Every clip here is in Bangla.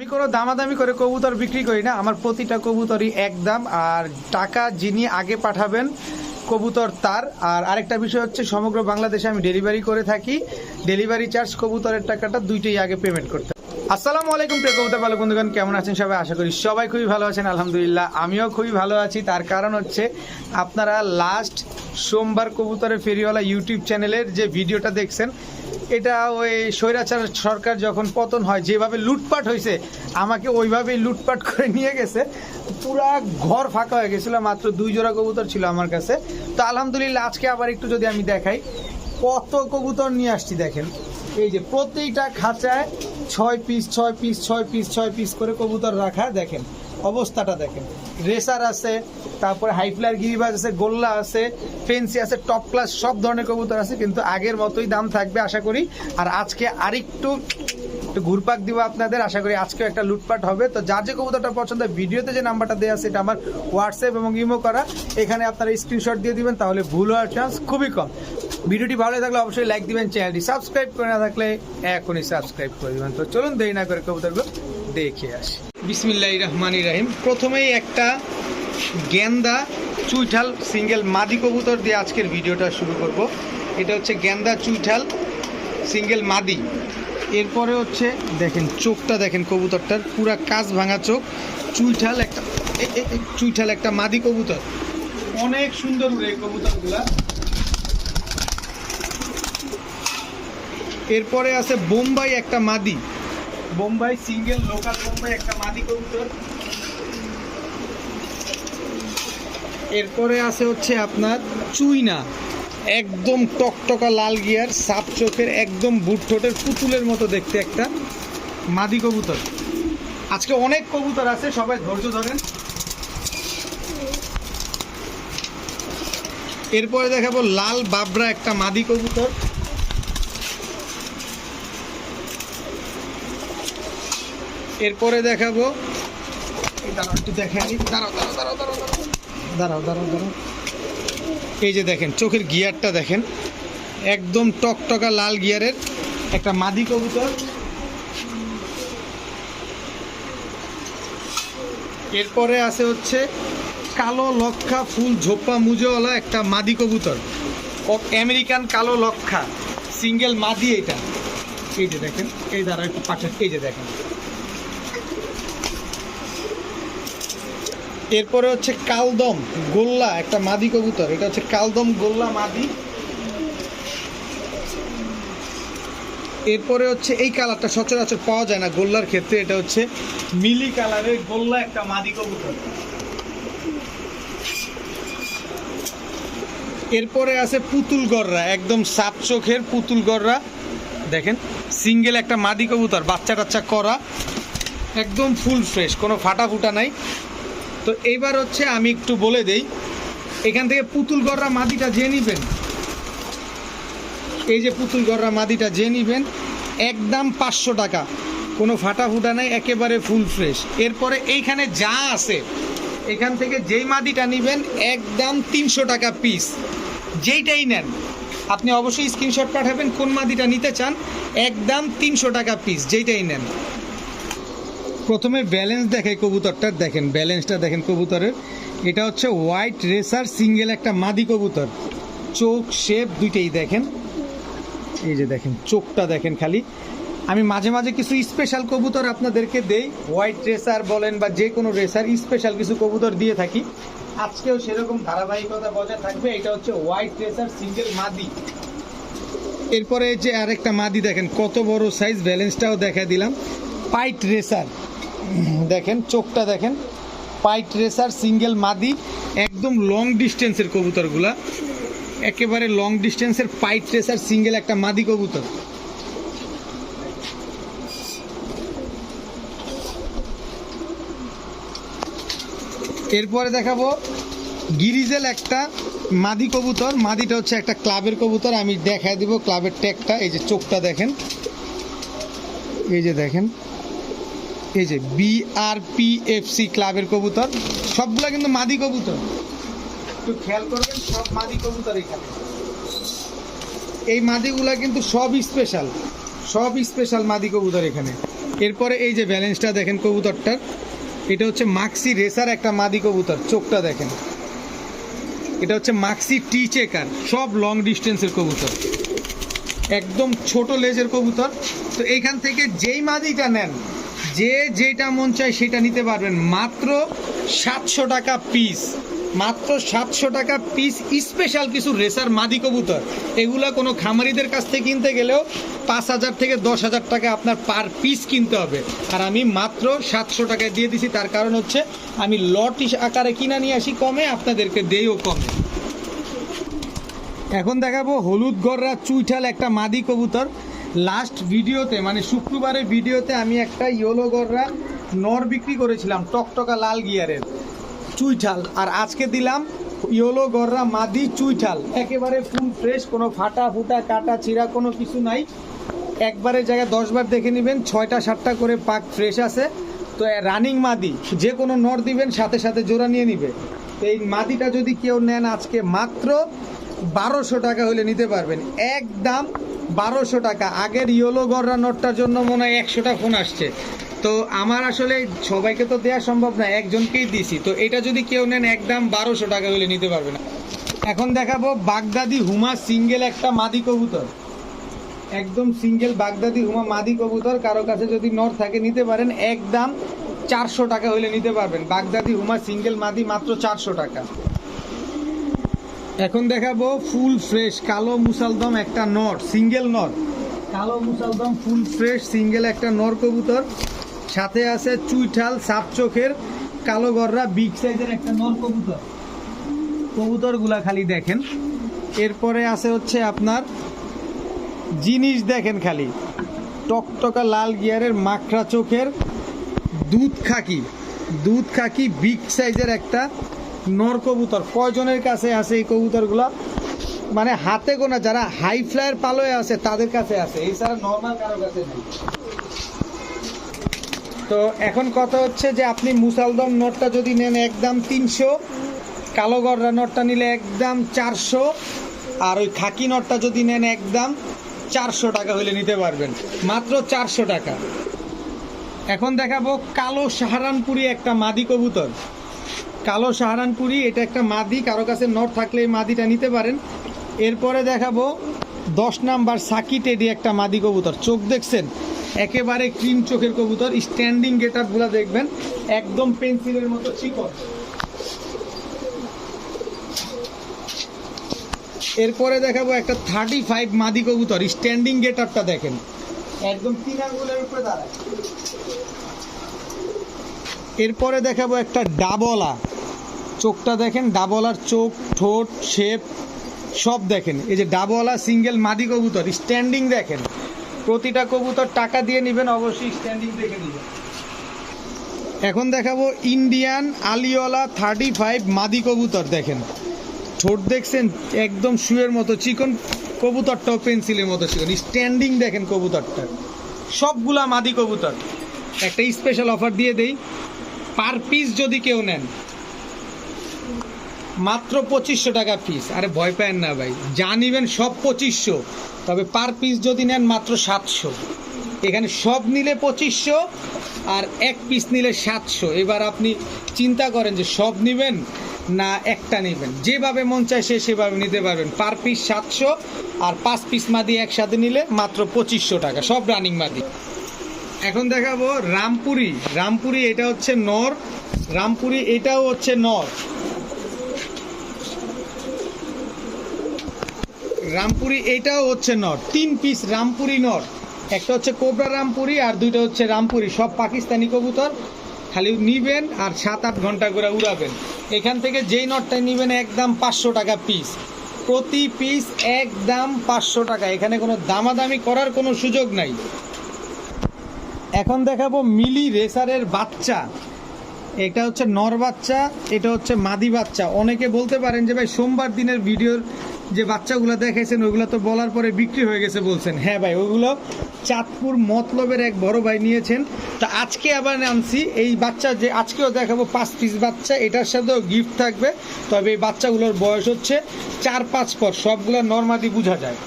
আমি কোনো দামাদামি করে কবুতর বিক্রি করি না, আমার প্রতিটা কবুতরই একদম। আর টাকা যিনি আগে পাঠাবেন কবুতর তার। আর আরেকটা বিষয় হচ্ছে সমগ্র বাংলাদেশে আমি ডেলিভারি করে থাকি, ডেলিভারি চার্জ কবুতরের টাকাটা দুইটাই আগে পেমেন্ট করতে। আসসালামু আলাইকুম প্রিয় কবুতর পালক বন্ধুগণ, কেমন আছেন সবাই? আশা করি সবাই খুবই ভালো আছেন। আলহামদুলিল্লাহ আমিও খুবই ভালো আছি। তার কারণ হচ্ছে আপনারা লাস্ট সোমবার কবুতরের ফেরিওয়ালা ইউটিউব চ্যানেলের যে ভিডিওটা দেখছেন, এটা ওই স্বৈরাচার সরকার যখন পতন হয় যেভাবে লুটপাট হয়েছে, আমাকে ওইভাবেই লুটপাট করে নিয়ে গেছে। পুরা ঘর ফাঁকা হয়ে গেছিলো, মাত্র 2 জোড়া কবুতর ছিল আমার কাছে। তো আলহামদুলিল্লাহ আজকে আবার একটু যদি আমি দেখাই কত কবুতর নিয়ে আসছি। দেখেন এই যে প্রতিটা খাঁচায় 6 পিস 6 পিস 6 পিস 6 পিস করে কবুতর রাখা। দেখেন অবস্থাটা দেখেন, রেসার আছে, তারপরে হাইফ্লায়ার গিরিবাজ আছে, গোল্লা আছে, ফেন্সি আছে, টপ ক্লাস সব ধরনের কবুতর আছে। কিন্তু আগের মতোই দাম থাকবে আশা করি। আর আজকে আরেকটু ঘুরপাক দিব আপনাদের, আশা করি আজকেও একটা লুটপাট হবে। তো যার যে কবুতরটা পছন্দ, ভিডিওতে যে নাম্বারটা দেওয়া আছে এটা আমার হোয়াটসঅ্যাপ এবং ইমো করা, এখানে আপনারা স্ক্রিনশট দিয়ে দিবেন, তাহলে ভুল হওয়ার চান্স খুবই কম। ভিডিওটি ভালো লাগলে অবশ্যই লাইক দিবেন, চ্যানেলটি সাবস্ক্রাইব করে না থাকলে এখনই সাবস্ক্রাইব করে দিবেন। তো চলুন দেরি না করে কবুতরগুলো দেখে আসি। বিসমিল্লাহির রহমানির রহিম। প্রথমেই একটা গেন্দা চুইঠাল সিঙ্গেল মাদি কবুতর দিয়ে আজকের ভিডিওটা শুরু করব। এটা হচ্ছে গেন্দা চুইঠাল সিঙ্গেল মাদি। এরপরে হচ্ছে দেখেন চোখটা দেখেন কবুতরটার, পুরা কাজ ভাঙা চোখ। চুইঠাল একটা মাদি কবুতর, অনেক সুন্দর উড়ে এই কবুতরগুলা। এরপরে আছে বোম্বাই একটা মাদি, বোম্বাই সিঙ্গেল লোকাল বোম্বাই একটা মাদি কবুতর। এরপরে আছে হচ্ছে আপনার চুইনা, একদম টকটকা লাল গিয়ার, সাপ চোখের, একদম বুট ঠোঁটের পুতুলের মতো দেখতে একটা মাদি কবুতর। আজকে অনেক কবুতর আছে, সবাই ধৈর্য ধরেন। এরপরে দেখাবো লাল বাবরা একটা মাদি কবুতর। এরপরে দেখাবো, একটু দেখাই, দাঁড়াও। এই যে দেখেন চোখের গিয়ারটা দেখেন, একদম টকটকা লাল গিয়ারের একটা মাদি কবুতর। এরপরে আছে হচ্ছে কালো লক্ষা ফুল ঝোপা মুজোওয়ালা একটা মাদি কবুতর, আমেরিকান কালো লক্ষা সিঙ্গেল মাদি। এটা এই যে দেখেন, এই দ্বারা একটু পাশে, এই যে দেখেন। এরপরে হচ্ছে কালদম গোল্লা একটা মাদি কবুতর, এটা হচ্ছে কালদম গোল্লা মাদি। এরপরে হচ্ছে এই কালারটা সচরাচর পাওয়া যায় না গোল্লার ক্ষেত্রে, এটা হচ্ছে মিলি কালারের গোল্লা একটা মাদি কবুতর। এরপরে আছে পুতুল গররা, একদম সাপ চোখের পুতুল গররা দেখেন, সিঙ্গেল একটা মাদি কবুতর, বাচ্চা টাচ্চা করা, একদম ফুল ফ্রেশ, কোনো ফাটা ফুটা নাই। তো এইবার হচ্ছে আমি একটু বলে দেই, এখান থেকে পুতুল গররা মাদিটা যে নিবেন, এই যে পুতুল গররা মাদিটা যে নিবেন একদম 500 টাকা, কোনো ফাটা ফুটা নাই, একেবারে ফুল ফ্রেশ। এরপরে এইখানে যা আছে এখান থেকে যেই মাদিটা নিবেন একদম 300 টাকা পিস, যেইটাই নেন আপনি অবশ্যই স্ক্রিনশট পাঠাবেন কোন মাদিটা নিতে চান, একদম 300 টাকা পিস যেইটাই নেন। প্রথমে ব্যালেন্স দেখাই কবুতরটার, দেখেন ব্যালেন্সটা দেখেন কবুতরের। এটা হচ্ছে হোয়াইট রেসার সিঙ্গেল একটা মাদি কবুতর, চোখ শেপ দুইটাই দেখেন। এই যে দেখেন চোখটা দেখেন খালি। আমি মাঝে মাঝে কিছু স্পেশাল কবুতর আপনাদেরকে দেই, হোয়াইট রেসার বলেন বা যে কোনো রেসার স্পেশাল কিছু কবুতর দিয়ে থাকি, আজকেও সেরকম ধারাবাহিকতা বজায় থাকবে। এটা হচ্ছে হোয়াইট রেসার সিঙ্গেল মাদি। এরপরে যে আরেকটা মাদি দেখেন কত বড় সাইজ, ব্যালেন্সটাও দেখা দিলাম। পাইট রেসার দেখেন, চোখটা দেখেন, পাইট রেসার সিঙ্গেল মাদি, একদম লং ডিস্টেন্সের কবুতরগুলা, একেবারে লং ডিস্টেন্সের পাইট রেসার সিঙ্গেল একটা মাদি কবুতর। এরপরে দেখাবো গিরিজেল একটা মাদি কবুতর, মাদিটা হচ্ছে একটা ক্লাবের কবুতর, আমি দেখাই দিব ক্লাবের ট্যাগটা। এই যে চোখটা দেখেন, এই যে দেখেন, এই যে BRPFC ক্লাবের কবুতর, সবগুলা কিন্তু মাদি কবুতর, একটু খেয়াল করবেন, সব মাদি কবুতর এখানে। এই মাদিগুলা কিন্তু সব স্পেশাল মাদি কবুতর এখানে। এরপরে এই যে ব্যালেন্সটা দেখেন কবুতরটার, এটা হচ্ছে মাক্সি রেসার একটা মাদি কবুতর, চোখটা দেখেন। এটা হচ্ছে মাক্সি টি চেকার, সব লং ডিস্টেন্সের কবুতর, একদম ছোট লেজের কবুতর। তো এইখান থেকে যেই মাদিটা নেন, যেটা মন চায় সেটা নিতে পারবেন, মাত্র 700 টাকা পিস, মাত্র 700 টাকা পিস। স্পেশাল কিছু রেসার মাদি কবুতর, এগুলা কোনো খামারিদের কাছ থেকে কিনতে গেলেও 5,000 থেকে 10,000 টাকা আপনার পার পিস কিনতে হবে, আর আমি মাত্র 700 টাকায় দিয়ে দিছি। তার কারণ হচ্ছে আমি লট আকারে কিনা নিয়ে আসি কমে, আপনাদেরকে দেইও কমে। এখন দেখাবো হলুদ গররা চুইঠাল একটা মাদি কবুতর। লাস্ট ভিডিওতে মানে শুক্রবারের ভিডিওতে আমি একটা ইয়েলো গররা নর বিক্রি করেছিলাম, টকটকা লাল গিয়ারের চুইঠাল, আর আজকে দিলাম ইয়েলো গররা মাদি চুইঠাল, একেবারে ফুল ফ্রেশ, কোনো ফাটা ফুটা কাটা ছিঁড়া কোনো কিছু নাই। একবারের জায়গায় 10 বার দেখে নেবেন, 6টা 7টা করে পাক ফ্রেশ আছে। তো রানিং মাদি, যে কোনো নর দিবেন সাথে সাথে জোড়া নিয়ে নিবে। তো এই মাদিটা যদি কেউ নেন আজকে মাত্র 1200 টাকা হলে নিতে পারবেন, একদম 1200 টাকা। আগের ইয়েলো গররা নটটার জন্য মনে হয় 100টা ফোন আসছে, তো আমার আসলে সবাইকে তো দেওয়া সম্ভব না, একজনকেই দিছি। তো এটা যদি কেউ নেন একদম 1200 টাকা হলে নিতে পারবেন। এখন দেখাবো বাগদাদি হুমা সিঙ্গেল একটা মাদি কবুতর, একদম সিঙ্গেল বাগদাদি হুমা মাদি কবুতর। কারো কাছে যদি নর থাকে নিতে পারেন, একদম 400 টাকা হলে নিতে পারবেন। বাগদাদি হুমা সিঙ্গেল মাদি মাত্র 400 টাকা। এখন দেখাবো ফুল ফ্রেশ কালো মুসালদম একটা নর, সিঙ্গেল নর, কালো মুসালদম ফুল ফ্রেশ সিঙ্গেল একটা নর কবুতর, সাথে আছে চুইঠাল সাপ চোখের কালো গররা বিগ সাইজের একটা নর কবুতর। কবুতরগুলা খালি দেখেন। এরপরে আছে হচ্ছে আপনার জিনিস দেখেন খালি, টকটকা লাল গিয়ারের মাখরা চোখের দুধ খাকি বিগ সাইজের একটা নর কবুতর। কয়জনের কাছে আছে এই কবুতরগুলা? মানে হাতে গোনা, যারা হাই ফ্লায়ার পালয়ে আছে তাদের কাছে আছে, এছাড়া নর্মাল কারো কাছে নেই। তো এখন কথা হচ্ছে যে আপনি মুসালদম নটটা যদি নেন একদম 300, কালো গররা নটটা নিলে একদম 400, আর ওই খাকি নটটা যদি নেন একদম 400 টাকা হলে নিতে পারবেন, মাত্র 400 টাকা। এখন দেখাবো কালো সাহারানপুরি একটা মাদি কবুতর, কালো সাহারানপুরি, এটা একটা মাদি, কারো কাছে নট থাকলে এই মাদিটা নিতে পারেন। এরপরে দেখাবো 10 নাম্বার সাকি টেডি একটা মাদি কবুতর, চোখ দেখছেন একেবারে ক্রিম চোখের কবুতর, স্ট্যান্ডিং গেট আপগুলো দেখবেন একদম পেন্সিলের মতো চিকন। এরপরে দেখাবো একটা 35 মাদি কবুতর, স্ট্যান্ডিং গেট আপটা দেখেন একদম 3 আঙ্গুলের উপরে দাঁড়ায়। এরপরে দেখাবো একটা ডাবলা, চোখটা দেখেন, ডাবলার চোখ ঠোঁট শেপ সব দেখেন। এই যে ডাবলা সিঙ্গেল মাদি কবুতর, স্ট্যান্ডিং দেখেন, প্রতিটা কবুতর টাকা দিয়ে নেবেন, অবশ্যই স্ট্যান্ডিং দেখে নেবেন। এখন দেখাবো ইন্ডিয়ান আলিওয়ালা 35 মাদি কবুতর, দেখেন ঠোঁট দেখছেন একদম শুয়ের মতো চিকন, কবুতরটাও পেন্সিলের মতো চিকন, স্ট্যান্ডিং দেখেন কবুতরটা, সবগুলা মাদি কবুতর। একটা স্পেশাল অফার দিয়ে দেই, পার পিস যদি কেউ নেন মাত্র 2500 টাকা পিস। আরে ভয় পায়েন না ভাই, যা নিবেন সব 2500, তবে পার পিস যদি নেন মাত্র 700। এখানে সব নিলে 2500 আর এক পিস নিলে 700। এবার আপনি চিন্তা করেন যে সব নেবেন না একটা নেবেন, যেভাবে মন চায় সেভাবে নিতে পারবেন। পার পিস 700 আর 5 পিস মাদি একসাথে নিলে মাত্র 2500 টাকা, সব রানিং মাদি। এখন দেখাবো রামপুরি, এটা হচ্ছে নর, রামপুরি এটাও হচ্ছে নর, রামপুরি এটাও হচ্ছে নর, 3 পিস রামপুরি নর, একটা হচ্ছে কোবরা রামপুরি আর 2টা হচ্ছে রামপুরি, সব পাকিস্তানি কবুতর। খালি নিবেন আর 7-8 ঘন্টা করে উড়াবেন। এখান থেকে যেই নটটাই নিবেন একদম 500 টাকা পিস, প্রতি পিস একদম 500 টাকা, এখানে কোনো দামাদামি করার কোনো সুযোগ নাই। এখন দেখাবো মিলি রেসারের বাচ্চা, এটা হচ্ছে নর বাচ্চা, এটা হচ্ছে মাদি বাচ্চা। অনেকে বলতে পারেন যে ভাই সোমবার দিনের ভিডিওর যে বাচ্চাগুলো দেখাইছেন ওইগুলো তো বলার পরে বিক্রি হয়ে গেছে বলছেন। হ্যাঁ ভাই, ওইগুলো চাঁদপুর মতলবের এক বড় ভাই নিয়েছেন, তো আজকে আবার আনছি এই বাচ্চা, যে আজকেও দেখাবো 5 পিস বাচ্চা, এটার সাথেও গিফট থাকবে। তবে এই বাচ্চাগুলোর বয়স হচ্ছে 4-5 পর, সবগুলো নর মাদি বোঝা যায়।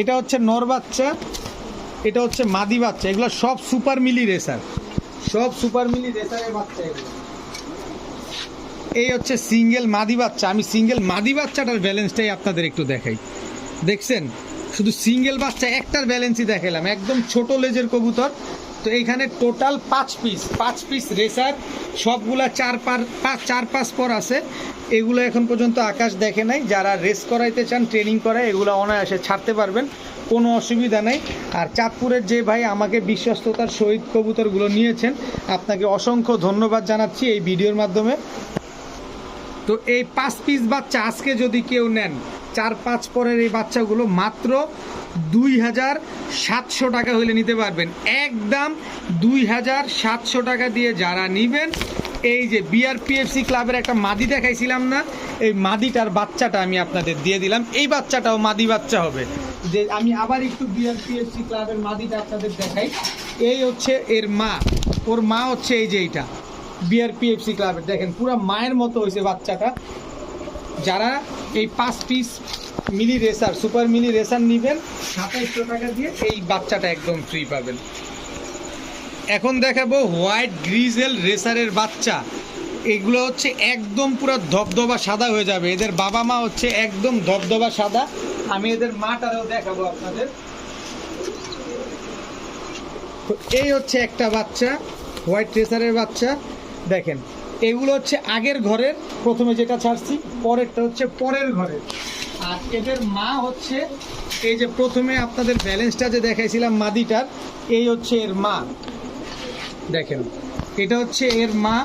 এটা হচ্ছে নর বাচ্চা, এটা হচ্ছে মাদি বাচ্চা, এগুলো সব সুপার মিলি রেসার, সব সুপার মিলি রেসারের বাচ্চা এগুলো। এই হচ্ছে সিঙ্গেল মাদি বাচ্চা। আমি সিঙ্গেল মাদি বাচ্চাটার ব্যালেন্সটাই আপনাদের একটু দেখাই। দেখছেন, শুধু সিঙ্গেল বাচ্চা একটার ব্যালেন্সই দেখালাম, একদম ছোট লেজের কবুতর। তো এইখানে টোটাল 5 পিস রেসার, সবগুলা 4-5 পর আছে। এগুলো এখন পর্যন্ত আকাশ দেখে নাই। যারা রেস করাইতে চান, ট্রেনিং করায়, এগুলো অনায়াসে ছাড়তে পারবেন, কোনো অসুবিধা নাই। আর চাঁদপুরের যে ভাই আমাকে বিশ্বস্ততার সহিত কবুতরগুলো নিয়েছেন, আপনাকে অসংখ্য ধন্যবাদ জানাচ্ছি এই ভিডিওর মাধ্যমে। তো এই 5 পিস বাচ্চা আজকে যদি কেউ নেন, 4-5 পরের এই বাচ্চাগুলো মাত্র 2700 টাকা হলে নিতে পারবেন। একদম 2700 টাকা দিয়ে যারা নেবেন, এই যে বিআরপিএফসি ক্লাবের একটা মাদি দেখাইছিলাম না, এই মাদিটার বাচ্চাটা আমি আপনাদের দিয়ে দিলাম। এই বাচ্চাটাও মাদি বাচ্চা হবে। যে আমি আবার একটু বিআরপিএফসি ক্লাবের মাদিটা আপনাদের দেখাই। এই হচ্ছে এর মা, ওর মা হচ্ছে এই যে এইটা বিআরপিএফসি ক্লাবের, দেখেন পুরো মায়ের মতো হয়েছে বাচ্চাটা। যারা এই 5 পিস মিলি রেসার, সুপার মিলি রেসার নেবেন 2700 টাকা দিয়ে, এই বাচ্চাটা একদম ফ্রি পাবেন। এখন দেখাবো হোয়াইট গ্রিজেল রেসারের বাচ্চা। এগুলো হচ্ছে একদম পুরো ধবধবা সাদা হয়ে যাবে। এদের বাবা মা হচ্ছে একদম ধবধবা সাদা। আমি এদের মাটারও দেখাবো আপনাদের। তো এই হচ্ছে একটা বাচ্চা, হোয়াইট রেসারের বাচ্চা। দেখেন, এগুলো হচ্ছে আগের ঘরের, প্রথমে যেটা ছাড়ছি, পরেরটা হচ্ছে পরের ঘরের। আর এদের মা হচ্ছে এই যে প্রথমে আপনাদের ব্যালেন্সটা যে দেখাইছিলাম মাদিটার, এই হচ্ছে এর মা। দেখেন, এটা হচ্ছে এর মা।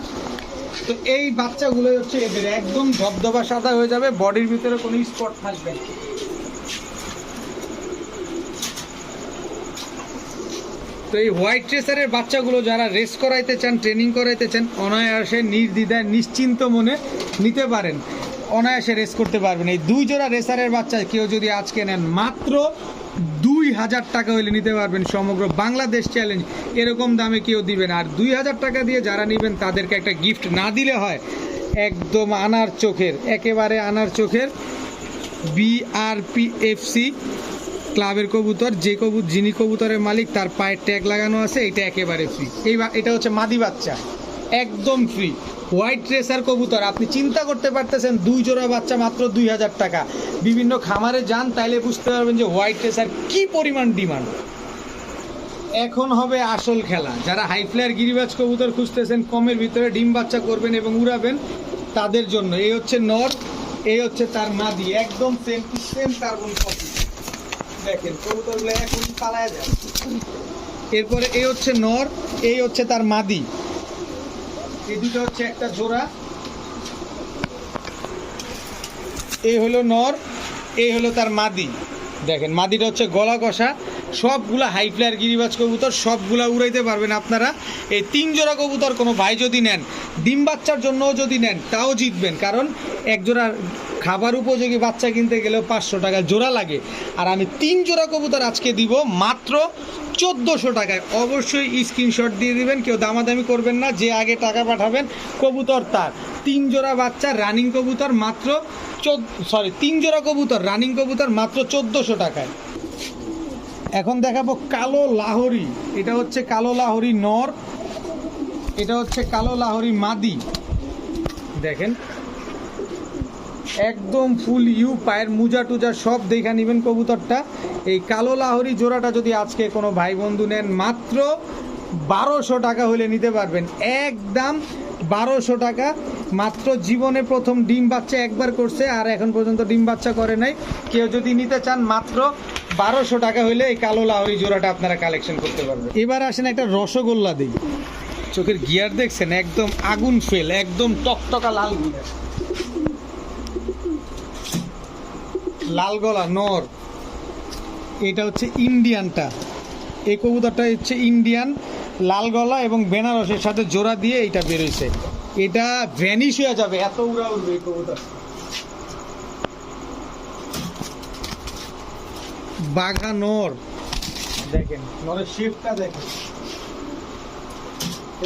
তো এই বাচ্চাগুলো হচ্ছে এদের একদম ধবধবা সাদা হয়ে যাবে, বডির ভিতরে কোনো স্পট থাকবে না। তো এই হোয়াইট রেসারের বাচ্চাগুলো যারা রেস করাইতে চান, ট্রেনিং করাইতে চান, অনায়াসে নির্দ্বিধায় নিশ্চিন্ত মনে নিতে পারেন, অনায়াসে রেস করতে পারবেন। এই 2 জোড়া রেসারের বাচ্চা কেউ যদি আজকে নেন, মাত্র 2000 টাকা হলে নিতে পারবেন। সমগ্র বাংলাদেশ চ্যালেঞ্জ, এরকম দামে কেউ দিবেন। আর 2000 টাকা দিয়ে যারা নেবেন তাদেরকে একটা গিফট না দিলে হয়, একদম আনার চোখের, একেবারে আনার চোখের বিআরপিএফসি ক্লাবের কবুতর। যিনি কবুতরের মালিক তার পায়ের ট্যাগ লাগানো আছে, এটা একেবারে ফ্রি। এটা হচ্ছে মাদি বাচ্চা, একদম ফ্রি হোয়াইট রেসার কবুতর। আপনি চিন্তা করতে পারতেছেন 2 জোড়া বাচ্চা মাত্র 2000 টাকা। বিভিন্ন খামারে যান, তাইলে বুঝতে পারবেন যে হোয়াইট রেসার কি পরিমাণ ডিমান্ড। এখন হবে আসল খেলা। যারা হাই ফ্লায়ার গিরিবাজ কবুতর খুঁজতেছেন, কমের ভিতরে ডিম বাচ্চা করবেন এবং উড়াবেন, তাদের জন্য এই হচ্ছে নর, এই হচ্ছে তার মাদি, একদম same to same carbon copy. দেখেন কবুতরগুলো এখনই পালায় যায়। এরপরে এই হচ্ছে নর, এই হচ্ছে তার মাদি। এই দুটো হচ্ছে একটা জোড়া। এই হলো নর, এই হলো তার মাদি। দেখেন মাদিটা হচ্ছে গলা কষা। সবগুলা হাই ফ্লায়ার গিরিবাজ কবুতর, সবগুলা উড়াইতে পারবেন আপনারা। এই 3 জোড়া কবুতর কোনো ভাই যদি নেন, ডিম বাচ্চার জন্যও যদি নেন, তাও জিতবেন। কারণ এক জোড়া খাবার উপযোগী বাচ্চা কিনতে গেলেও 500 টাকা জোড়া লাগে। আর আমি 3 জোড়া কবুতর আজকে দিব মাত্র 1400 টাকায়। অবশ্যই স্ক্রিনশট দিয়ে দিবেন, কেউ দামাদামি করবেন না। যে আগে টাকা পাঠাবেন কবুতর তার। 3 জোড়া বাচ্চা রানিং কবুতর মাত্র 3 জোড়া কবুতর রানিং কবুতর মাত্র 1400 টাকায়। এখন দেখাবো কালো লাহোরি। এটা হচ্ছে কালো লাহোরি নর, এটা হচ্ছে কালো লাহোরি মাদি। দেখেন একদম ফুল ইউ, পায়ের মুজা টুজা সব দেখা নেবেন কবুতরটা। এই কালো লাহোরি জোড়াটা যদি আজকে কোনো ভাই বন্ধু নেন, মাত্র 1200 টাকা হলে নিতে পারবেন। একদম 1200 টাকা মাত্র। জীবনে প্রথম ডিম বাচ্চা একবার করছে, আর এখন পর্যন্ত ডিম বাচ্চা করে নাই। কেউ যদি নিতে চান, মাত্র 1200 টাকা হলে এই কালো লাহোরি জোড়াটা আপনারা কালেকশন করতে পারবেন। এবার আসেন একটা রসগোল্লা দিই। চোখের গিয়ার দেখছেন, একদম আগুন ফেল, একদম টকটকা লাল গিয়ার, লাল গলা নর। এটা হচ্ছে ইন্ডিয়ানটা, এই কবুতরটা হচ্ছে ইন্ডিয়ান, লাল গলা এবং বেনারসের সাথে জোড়া দিয়ে এইটা বেরোইছে। এটা ভ্যানিশ হয়ে যাবে, এত উড়া উড়বে এই কবুতর। বাঘা নর, দেখেন নরের শেপটা দেখেন।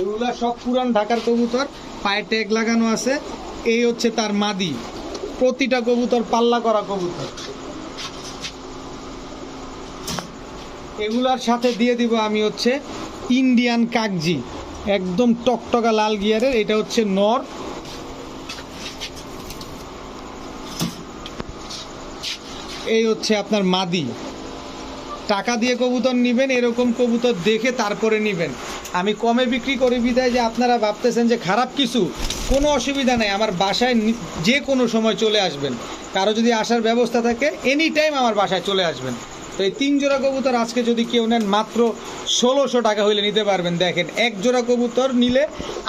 এগুলা সব পুরান ঢাকার কবুতর, পায়ে ট্যাগ লাগানো আছে। এই হচ্ছে তার মাদি, প্রতিটা কবুতর পাল্লা করা কবুতর। এগুলার সাথে দিয়ে দিব আমি হচ্ছে ইন্ডিয়ান কাগজি, একদম টকটকা লাল গিয়ারের, এটা হচ্ছে নর। এই হচ্ছে আপনার মাদি। টাকা দিয়ে কবুতর নেবেন, এরকম কবুতর দেখে তারপরে নেবেন। আমি কমে বিক্রি করি বিদায় যে আপনারা ভাবতেছেন যে খারাপ কিছু, কোনো অসুবিধা নেই, আমার বাসায় যে কোনো সময় চলে আসবেন। কারো যদি আসার ব্যবস্থা থাকে এনি টাইম আমার বাসায় চলে আসবেন। তো এই 3 জোড়া কবুতর আজকে যদি কেউ নেন মাত্র 1600 টাকা হইলে নিতে পারবেন। দেখেন, 1 জোড়া কবুতর নিলে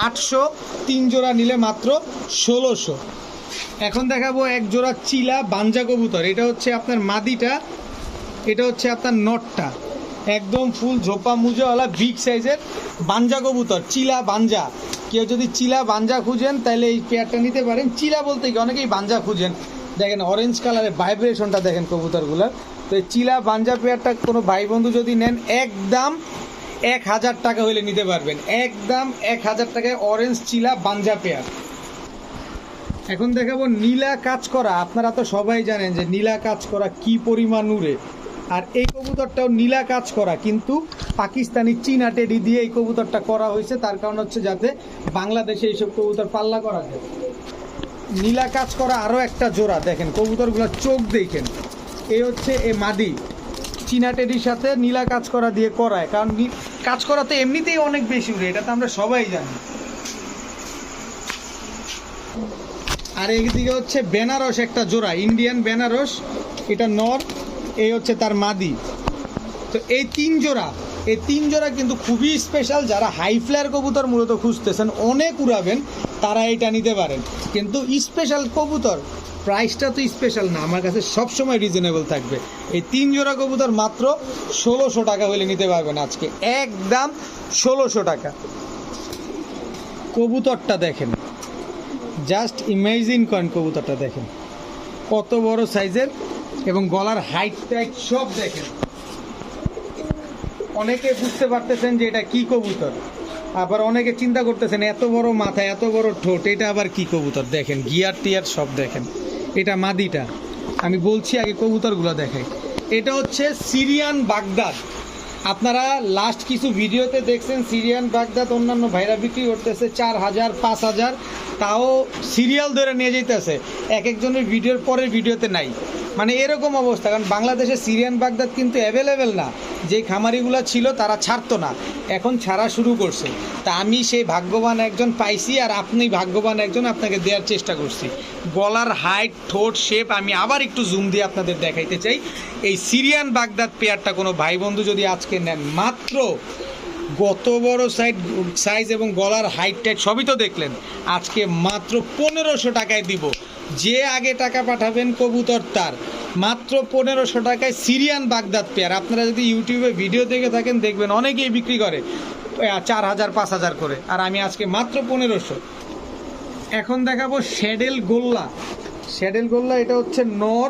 800, 3 জোড়া নিলে মাত্র 1600। এখন দেখাবো 1 জোড়া চিলা বাঞ্জা কবুতর। এটা হচ্ছে আপনার মাদিটা, এটা হচ্ছে আপনার নটটা, একদম ফুল ঝোপা মুজাওয়ালা বিগ সাইজের বাঞ্জা কবুতর, চিলা বাঞ্জা। কেউ যদি চিলা বাঞ্জা খুঁজেন তাহলে এই পেয়ারটা নিতে পারেন। চিলা বলতে কি অনেকেই বাঞ্জা খুঁজেন। দেখেন অরেঞ্জ কালারের ভাইব্রেশনটা দেখেন কবুতরগুলোর। তো এই চিলা বাঞ্জা পেয়ারটা কোনো ভাই বন্ধু যদি নেন একদম 1000 টাকা হইলে নিতে পারবেন, একদম 1000 টাকায় অরেঞ্জ চিলা বাঞ্জা পেয়ার। এখন দেখাবো নীলা কাজ করা। আপনারা তো সবাই জানেন যে নীলা কাজ করা কি পরিমাণ উড়ে, আর এই কবুতরটাও নীলা কাজ করা, কিন্তু পাকিস্তানি চীনা টেডি দিয়ে এই কবুতরটা করা হয়েছে। তার কারণ হচ্ছে যাতে বাংলাদেশে এইসব কবুতর পাল্লা করা যায়। নীলা কাজ করা আরও একটা জোড়া, দেখেন কবুতরগুলোর চোখ দেখেন। এই হচ্ছে এ মাদি, চীনা টেডির সাথে নীলা কাজ করা দিয়ে করায়, কারণ কাজ করাতে এমনিতেই অনেক বেশি উড়ে, এটা তো আমরা সবাই জানি। আর এইদিকে হচ্ছে বেনারস একটা জোড়া, ইন্ডিয়ান বেনারস, এটা নর, এই হচ্ছে তার মাদি। তো এই 3 জোড়া কিন্তু খুবই স্পেশাল। যারা হাই ফ্লায়ার কবুতর মূলত খুঁজতেছেন, অনেক উড়াবেন, তারা এটা নিতে পারেন। কিন্তু স্পেশাল কবুতর প্রাইসটা তো স্পেশাল না, আমার কাছে সবসময় রিজনেবল থাকবে। এই 3 জোড়া কবুতর মাত্র 1600 টাকা হলে নিতে পারবেন আজকে, একদম 1600 টাকা। কবুতরটা দেখেন, জাস্ট ইমেজিন করেন, কবুতরটা দেখেন কত বড় সাইজের, এবং গলার হাইট টাইট সব দেখেন। অনেকে বুঝতে পারতেছেন যে এটা কি কবুতর, আবার অনেকে চিন্তা করতেছেন এত বড় মাথা এত বড় ঠোঁট, এটা আবার কি কবুতর। দেখেন গিয়ার টিয়ার সব দেখেন। এটা মাদিটা, আমি বলছি আগে কবুতরগুলো দেখাই। এটা হচ্ছে সিরিয়ান বাগদাদ। আপনারা লাস্ট কিছু ভিডিওতে দেখছেন সিরিয়ান বাগদাদ অন্যান্য ভাইরা বিক্রি করতেছে 4000, 5000, তাও সিরিয়াল ধরে নিয়ে যেতেছে। এক একজনের ভিডিওর পরের ভিডিওতে নাই, মানে এরকম অবস্থা। কারণ বাংলাদেশে সিরিয়ান বাগদাদ কিন্তু অ্যাভেলেবেল না, যে খামারিগুলো ছিল তারা ছাড়তো না, এখন ছাড়া শুরু করছে। তা আমি সেই ভাগ্যবান একজন পাইছি, আর আপনি ভাগ্যবান একজন, আপনাকে দেওয়ার চেষ্টা করছি। গলার হাইট, ঠোঁট, শেপ আমি আবার একটু জুম দিয়ে আপনাদের দেখাইতে চাই। এই সিরিয়ান বাগদাদ পেয়ারটা কোনো ভাই বন্ধু যদি আজকে নেন, মাত্র কত বড় সাইজ এবং গলার হাইট টাইট সবই তো দেখলেন, আজকে মাত্র 1500 টাকায় দিব। যে আগে টাকা পাঠাবেন কবুতর তার, মাত্র 1500 টাকায় সিরিয়ান বাগদাদ পেয়ার। আপনারা যদি ইউটিউবে ভিডিও দেখে থাকেন দেখবেন অনেকেই বিক্রি করে 4000, 5000 করে, আর আমি আজকে মাত্র 1500। এখন দেখাবো শ্যাডেল গোল্লা। শ্যাডেল গোল্লা এটা হচ্ছে নর,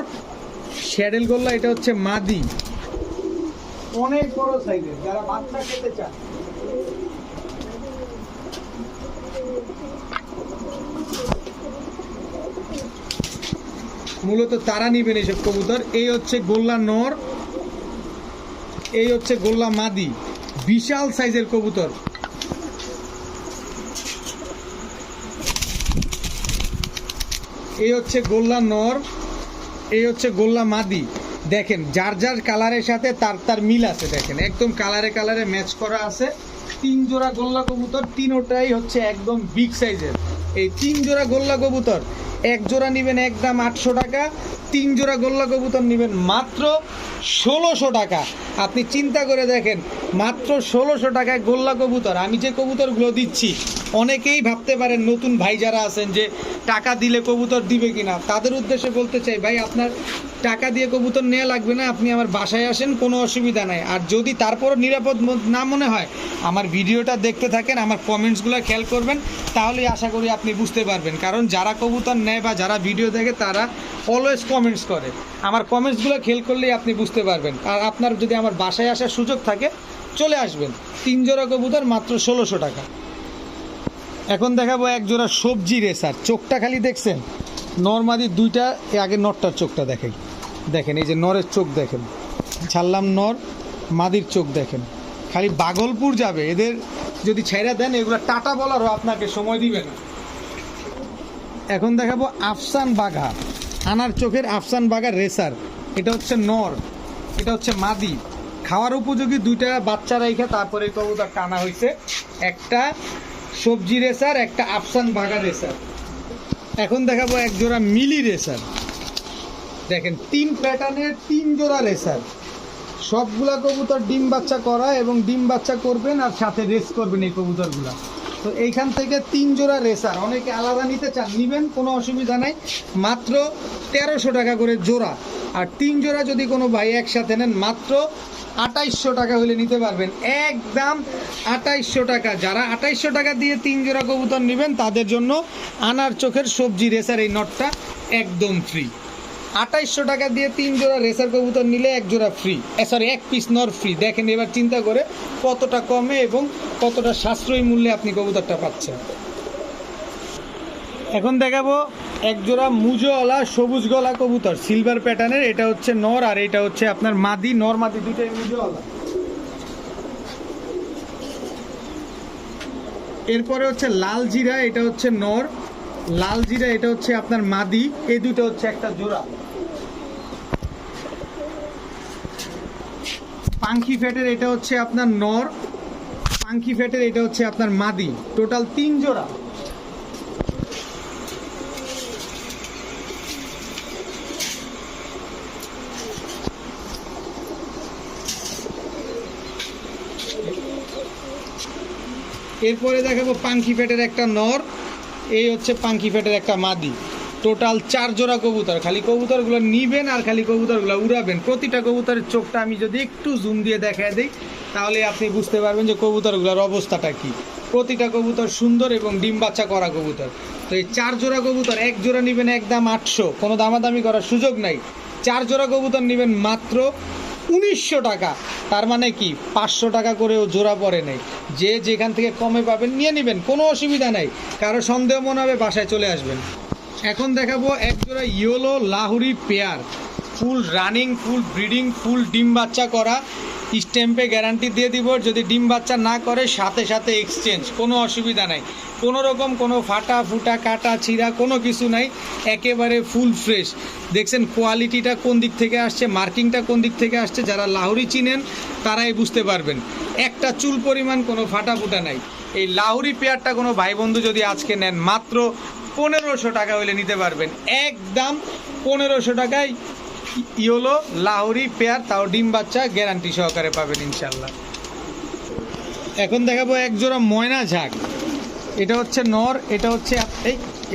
শ্যাডেল গোল্লা এটা হচ্ছে মাদি, অনেক বড় সাইজের, যারা বাচ্চা খেতে চান। মূলত তারা নিবেন এইসব কবুতর। এই হচ্ছে গোল্লা নর, এই হচ্ছে গোল্লা মাদি, বিশাল সাইজের কবুতর। এই হচ্ছে গোল্লা নর, এই হচ্ছে গোল্লা মাদি। দেখেন যার যার কালারের সাথে তার তার মিল আছে, দেখেন একদম কালারে কালারে ম্যাচ করা আছে। 3 জোড়া গোল্লা কবুতর, তিনোটাই হচ্ছে একদম বিগ সাইজের। এই 3 জোড়া গোল্লা কবুতর, 1 জোড়া নেবেন একদম 800 টাকা, 3 জোড়া গোল্লা কবুতর নেবেন মাত্র 1600 টাকা। আপনি চিন্তা করে দেখেন, মাত্র 1600 টাকায় গোল্লা কবুতর। আমি যে কবুতরগুলো দিচ্ছি, অনেকেই ভাবতে পারেন নতুন ভাই যারা আছেন যে টাকা দিলে কবুতর দিবে কিনা, তাদের উদ্দেশ্যে বলতে চাই, ভাই আপনার টাকা দিয়ে কবুতর নেওয়া লাগবে না, আপনি আমার বাসায় আসেন, কোনো অসুবিধা নাই। আর যদি তারপরও নিরাপদ না মনে হয়, আমার ভিডিওটা দেখতে থাকেন, আমার কমেন্টসগুলো খেয়াল করবেন, তাহলেই আশা করি আপনি বুঝতে পারবেন। কারণ যারা কবুতর নেয় বা যারা ভিডিও দেখে তারা অলওয়েজ কমেন্টস করে, আমার কমেন্টসগুলো খেয়াল করলেই আপনি বুঝতে পারবেন। আর আপনার যদি আমার বাসায় আসার সুযোগ থাকে চলে আসবেন। 3 জোড়া কবুতর মাত্র 1600 টাকা। এখন দেখাবো 1 জোড়া সবজি রেসার। চোখটা খালি দেখছেন, নরমাদি দুইটা, আগে নরটার চোখটা দেখাই। দেখেন এই যে নরের চোখ দেখেন, ছাড়লাম নর, মাদির চোখ দেখেন, খালি বাগলপুর যাবে, এদের যদি ছেড়ে দেন এগুলো টাটা বলারও আপনাকে সময় দিবে না। এখন দেখাবো আফসান বাঘা, আনার চোখের আফসান বাঘা রেসার। এটা হচ্ছে নর, এটা হচ্ছে মাদি। খাওয়ার উপযোগী দুইটা বাচ্চা রেখে তারপরে কবুতর টানা হয়েছে, একটা সবজি রেসার, একটা আফসান বাঘা রেসার। এখন দেখাবো এক জোড়া মিলি রেসার। দেখেন 3 প্যাটার্নের 3 জোড়া রেসার, সবগুলা কবুতর ডিম বাচ্চা করা এবং ডিম বাচ্চা করবেন আর সাথে রেস করবেন এই কবুতরগুলা। তো এইখান থেকে 3 জোড়া রেসার, অনেকে আলাদা নিতে চান নিবেন, কোনো অসুবিধা নাই। মাত্র 1300 টাকা করে জোড়া। আর 3 জোড়া যদি কোনো ভাই একসাথে নেন মাত্র 2800 টাকা হলে নিতে পারবেন, একদম 2800 টাকা। যারা 2800 টাকা দিয়ে 3 জোড়া কবুতর নেবেন তাদের জন্য আনার চোখের সবজি রেসার এই নটটা একদম ফ্রি। 2800 টাকা দিয়ে 3 জোড়া রেসার কবুতর নিলে 1 জোড়া ফ্রি, সরি 1 পিস নর ফ্রি। দেখেন এবার চিন্তা করে কতটা কমে এবং কতটা সাশ্রয়ী মূল্যে আপনি কবুতরটা পাচ্ছেন। এখন দেখাবো এক জোড়া মুজোওয়ালা সবুজ গলা কবুতর, সিলভার প্যাটার্নের। এটা হচ্ছে নর আর এটা হচ্ছে আপনার মাদি, নর মাদি দুইটাই মুজোওয়ালা। এরপরে হচ্ছে লাল জিরা, এটা হচ্ছে নর, লাল জিরা এটা হচ্ছে আপনার মাদি, এই দুটো হচ্ছে একটা জোড়া। পাঙ্কি ফ্যাটের এটা হচ্ছে আপনার নর, পাঙ্কি ফ্যাটের এটা হচ্ছে আপনার মাদি, টোটাল 3 জোড়া। এরপরে দেখাবো পাঙ্কি ফ্যাটের একটা নর, এই হচ্ছে পাঙ্কি ফ্যাটের একটা মাদি, টোটাল 4 জোড়া কবুতর। খালি কবুতরগুলো নিবেন আর খালি কবুতরগুলো উড়াবেন। প্রতিটা কবুতরের চোখটা আমি যদি একটু জুম দিয়ে দেখায় দিই তাহলে আপনি বুঝতে পারবেন যে কবুতরগুলোর অবস্থাটা কি। প্রতিটা কবুতর সুন্দর এবং ডিম বাচ্চা করা কবুতর। তো এই 4 জোড়া কবুতর, 1 জোড়া নেবেন একদম 800, কোনো দামাদামি করার সুযোগ নাই। 4 জোড়া কবুতর নেবেন মাত্র 1900 টাকা। তার মানে কি 500 টাকা করেও জোড়া পড়ে নেই। যে যেখান থেকে কমে পাবেন নিয়ে নেবেন, কোনো অসুবিধা নাই। কারো সন্দেহ মনে হবে বাসায় চলে আসবেন। এখন দেখাবো এক জোড়া ইয়েলো লাহুরি pair, full running, full breeding, full ডিম বাচ্চা করা। স্ট্যাম্পে গ্যারান্টি দিয়ে দিব, যদি ডিম বাচ্চা না করে সাথে সাথে এক্সচেঞ্জ, কোনো অসুবিধা নাই। কোনো রকম কোনো ফাটা ফুটা কাটা ছিঁড়া কোনো কিছু নাই, একেবারে ফুল ফ্রেশ। দেখছেন কোয়ালিটিটা কোন দিক থেকে আসছে, মার্কিংটা কোন দিক থেকে আসছে, যারা লাহুরি চিনেন তারাই বুঝতে পারবেন। একটা চুল পরিমাণ কোনো ফাটা ফুটা নাই। এই লাহুরি পেয়ারটা কোনো ভাই বন্ধু যদি আজকে নেন মাত্র 1500 টাকা হলে নিতে পারবেন, একদম 1500 টাকায় ইয়েলো লাহুরি পেয়ার, তাও ডিম বাচ্চা গ্যারান্টি সহকারে পাবেন ইনশাল্লাহ। এখন দেখাবো এক জোড়া ময়না ঝাঁক, এটা হচ্ছে নর, এটা হচ্ছে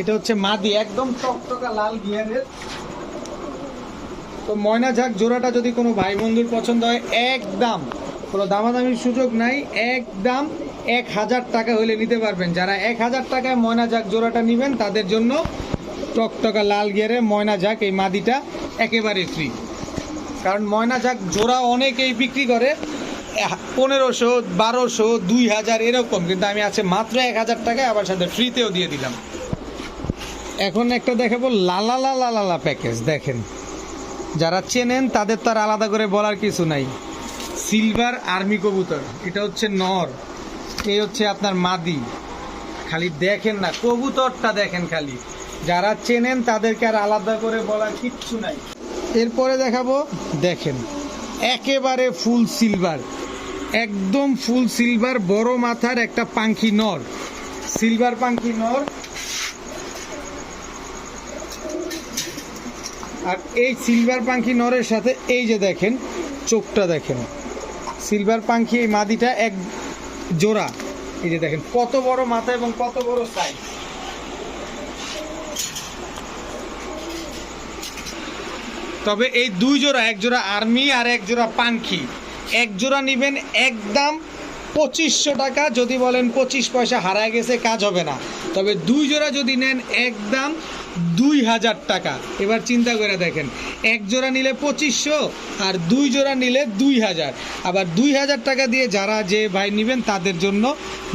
এটা হচ্ছে মাদি, একদম টকটকা লাল গিয়ারের। তো ময়না ঝাঁক জোড়াটা যদি কোনো ভাই বন্ধুর পছন্দ হয় একদম কোনো দামাদামির সুযোগ নাই, একদম 1000 টাকা হলে নিতে পারবেন। যারা 1000 টাকায় ময়না ঝাঁক জোড়াটা নেবেন তাদের জন্য টকটকা লাল গিয়ারের ময়না ঝাঁক এই মাদিটা একেবারে ফ্রি। কারণ ময়না ঝাঁক জোড়া অনেকেই বিক্রি করে 1500, 1200, 2000 এরকম, কিন্তু আমি আছে মাত্র 1000 টাকায়, আবার সাথে ফ্রিতেও দিয়ে দিলাম। এখন একটা দেখাবো লালা লালা লালা প্যাকেজ। দেখেন যারা চেনেন তাদের তার আলাদা করে বলার কিছু নাই। সিলভার আর্মি কবুতর, এটা হচ্ছে নর, এই হচ্ছে আপনার মাদি। খালি দেখেন না কবুতরটা দেখেন, খালি যারা চেনেন তাদেরকে আর আলাদা করে বলার কিচ্ছু নাই। এরপরে দেখাবো, দেখেন একেবারে ফুল সিলভার, একদম ফুল সিলভার, বড় মাথার একটা পাঙ্খি নর, সিলভার পাঙ্খি নর। আর এই সিলভার পাঙ্খি নরের সাথে এই যে দেখেন চোখটা দেখেন, সিলভার পাঙ্খি এই মাদিটা এক জোড়া। এই যে দেখেন কত বড় মাথা এবং কত বড় সাইজ। তবে এই 2 জোড়া, এক জোড়া আর্মি আর এক জোড়া পাঙ্খি, এক জোড়া নেবেন একদম 2500 টাকা। যদি বলেন 25 পয়সা হারায় গেছে কাজ হবে না, তবে 2 জোড়া যদি নেন একদম 2000 টাকা। এবার চিন্তা করে দেখেন, এক জোড়া নিলে 2500 আর 2 জোড়া নিলে 2000। আবার 2000 টাকা দিয়ে যারা যে ভাই নেবেন তাদের জন্য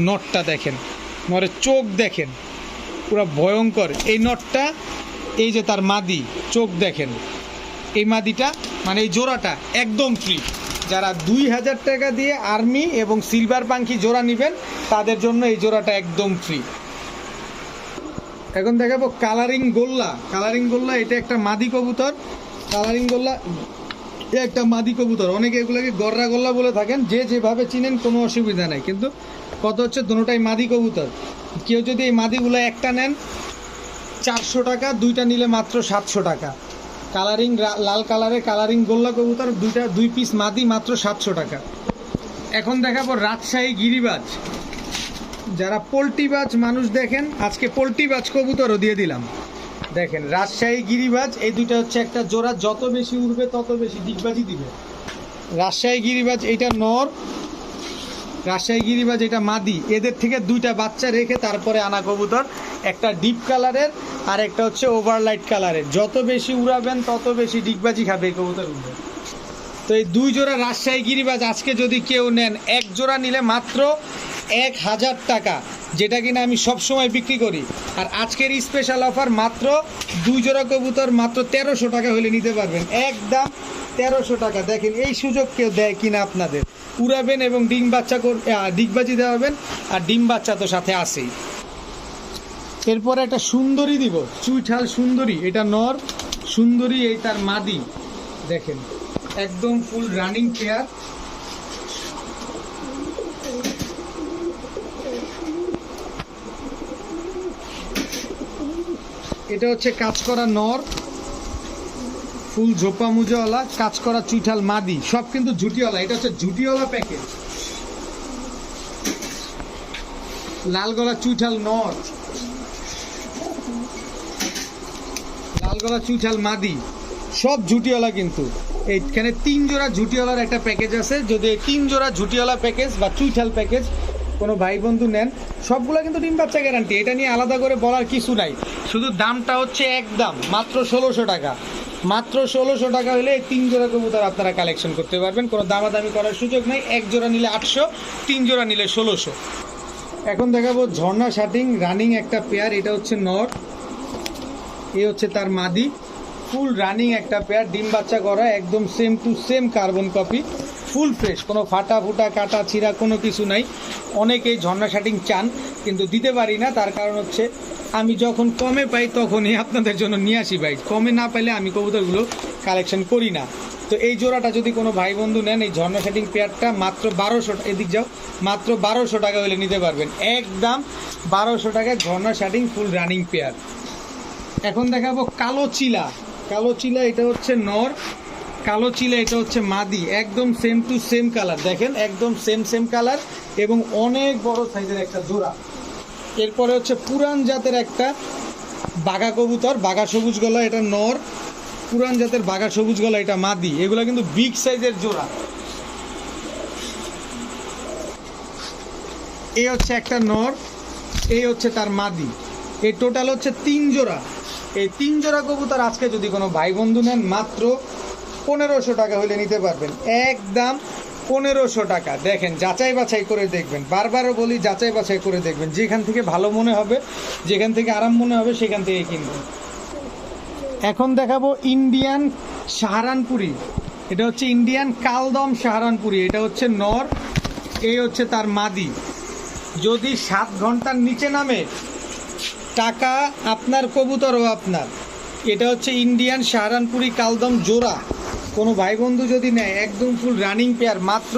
নটটা দেখেন, নরের চোখ দেখেন পুরো ভয়ঙ্কর। এই নটটা, এই যে তার মাদি, চোখ দেখেন। এই মাদিটা মানে এই জোড়াটা একদম ফ্রি, যারা 2000 টাকা দিয়ে আর্মি এবং সিলভার পাঙ্কি জোড়া নেবেন তাদের জন্য এই জোড়াটা একদম ফ্রি। এখন দেখাবো কালারিং গোল্লা। কালারিং গোল্লা এটা একটা মাদি কবুতর। কালারিং গোল্লা একটা মাদি কবুতর, অনেকে এগুলোকে গররা গোল্লা বলে থাকেন, যে যেভাবে চিনেন কোনো অসুবিধা নাই, কিন্তু কত হচ্ছে দুটোটাই মাদি কবুতর। কেউ যদি এই মাদিগুলো একটা নেন 400 টাকা, দুইটা নিলে মাত্র 700 টাকা। কালারিং লাল কালারের কালারিং গোল্লা কবুতর দুই পিস মাদি মাত্র 700 টাকা। এখন দেখাবো রাজশাহী গিরিবাজ। যারা পোল্ট্রিবাজ মানুষ দেখেন, আজকে পোল্ট্রিবাজ কবুতরও দিয়ে দিলাম। দেখেন রাজশাহী গিরিবাজ, এই দুইটা হচ্ছে একটা জোড়া, যত বেশি উড়বে তত বেশি ডিগবাজি দিবে। রাজশাহী গিরিবাজ এটা নর, রাজশাহী গিরিবাজ এটা মাদি। এদের থেকে দুইটা বাচ্চা রেখে তারপরে আনা কবুতর, একটা ডিপ কালারের আর একটা হচ্ছে ওভারলাইট কালারের। যত বেশি উড়াবেন তত বেশি ডিগবাজি খাবে এই কবুতর উড়বে। তো এই 2 জোড়া রাজশাহী গিরিবাজ আজকে যদি কেউ নেন, এক জোড়া নিলে মাত্র 1000 টাকা, যেটা কিনা আমি সব সময় বিক্রি করি। আর আজকের স্পেশাল অফার মাত্র 2 জোড়া কবুতর মাত্র 1300 টাকা হলে নিতে পারবেন, একদম 1300 টাকা। দেখেন এই সুযোগ কেউ দেয় কিনা আপনাদের, উড়াবেন এবং ডিগবাজি দেওয়াবেন, আর ডিম বাচ্চা তো সাথে আসেই। এরপরে একটা সুন্দরী দিব, চুইঠাল সুন্দরী, এটা নর, সুন্দরী এই তার মাদি। দেখেন একদম ফুল রানিং পেয়ার। এটা হচ্ছে কাজ করা নর, ফুল ঝোপা মুজাওয়ালা কাজ করা চুইঠাল মাদি, সব কিন্তু ঝুটিওয়ালা। এটা হচ্ছে ঝুটিওয়ালা প্যাকেজ। লাল গলা চুইঠাল নর, লাল গলা চুইঠাল মাদি, সব ঝুটিওয়ালা। কিন্তু এইখানে 3 জোড়া ঝুটিওয়ালার একটা প্যাকেজ আছে। যদি এই 3 জোড়া ঝুটিওয়ালা প্যাকেজ বা চুইঠাল প্যাকেজ কোনো ভাই বন্ধু নেন, সবগুলো কিন্তু ডিম বাচ্চা গ্যারান্টি, এটা নিয়ে আলাদা করে বলার কিছু নাই। শুধু দামটা হচ্ছে একদম মাত্র 1600 টাকা। মাত্র 1600 টাকা হলে এই 3 জোড়া কবুতর আপনারা কালেকশন করতে পারবেন, কোনো দামাদামি করার সুযোগ নেই। 1 জোড়া নিলে 800, 3 জোড়া নিলে 1600। এখন দেখাবো ঝর্ণা শাটিং রানিং একটা পেয়ার। এটা হচ্ছে নর, এই হচ্ছে তার মাদি, ফুল রানিং একটা পেয়ার, ডিম বাচ্চা করা, একদম same to same carbon copy, full fresh, কোনো ফাটা ফুটা কাটা ছিঁড়া কোনো কিছু নাই। অনেকেই ঝর্ণা শাটিং চান কিন্তু দিতে পারি না, তার কারণ হচ্ছে আমি যখন কমে পাই তখনই আপনাদের জন্য নিয়ে আসি ভাই, কমে না পাইলে আমি কবুতরগুলো কালেকশন করি না। তো এই জোড়াটা যদি কোনো ভাই বন্ধু নেন, এই ঝর্ণা শাটিং পেয়ারটা মাত্র 1200, এদিক যাও, মাত্র 1200 টাকা হলে নিতে পারবেন, একদম 1200 টাকায় ঝর্ণা শাটিং ফুল রানিং পেয়ার। এখন দেখাবো কালো চিলা। কালো চিলা এটা হচ্ছে নর, কালো চিলা এটা হচ্ছে মাদি, একদম সেম টু সেম কালার। দেখেন একদম সেম কালার এবং অনেক বড় সাইজের একটা জোড়া। এরপরে হচ্ছে পুরান জাতের একটা বাঘা কবুতর, বাঘা সবুজ গলা, এটা নর, পুরান জাতের বাঘা সবুজ গলা এটা মাদি। এগুলো কিন্তু বিগ সাইজের জোড়া। এই হচ্ছে একটা নর, এই হচ্ছে তার মাদি। এই টোটাল হচ্ছে 3 জোড়া। এই 3 জোড়া কবুতর আজকে যদি কোনো ভাই বন্ধু নেন, মাত্র 1500 টাকা হলে নিতে পারবেন, একদম 1500 টাকা। দেখেন যাচাই বাছাই করে দেখবেন, বারবারও বলি যাচাই বাছাই করে দেখবেন, যেখান থেকে ভালো মনে হবে, যেখান থেকে আরাম মনে হবে সেখান থেকে কিনবেন। এখন দেখাবো ইন্ডিয়ান সাহারানপুরি। এটা হচ্ছে ইন্ডিয়ান কালদম সাহারানপুরি, এটা হচ্ছে নর, এই হচ্ছে তার মাদি। যদি 7 ঘন্টার নিচে নামে টাকা আপনার, কবুতরও আপনার। এটা হচ্ছে ইন্ডিয়ান সাহারানপুরি কালদম জোড়া, কোনো ভাই বন্ধু যদি নেয় একদম ফুল রানিং পেয়ার, মাত্র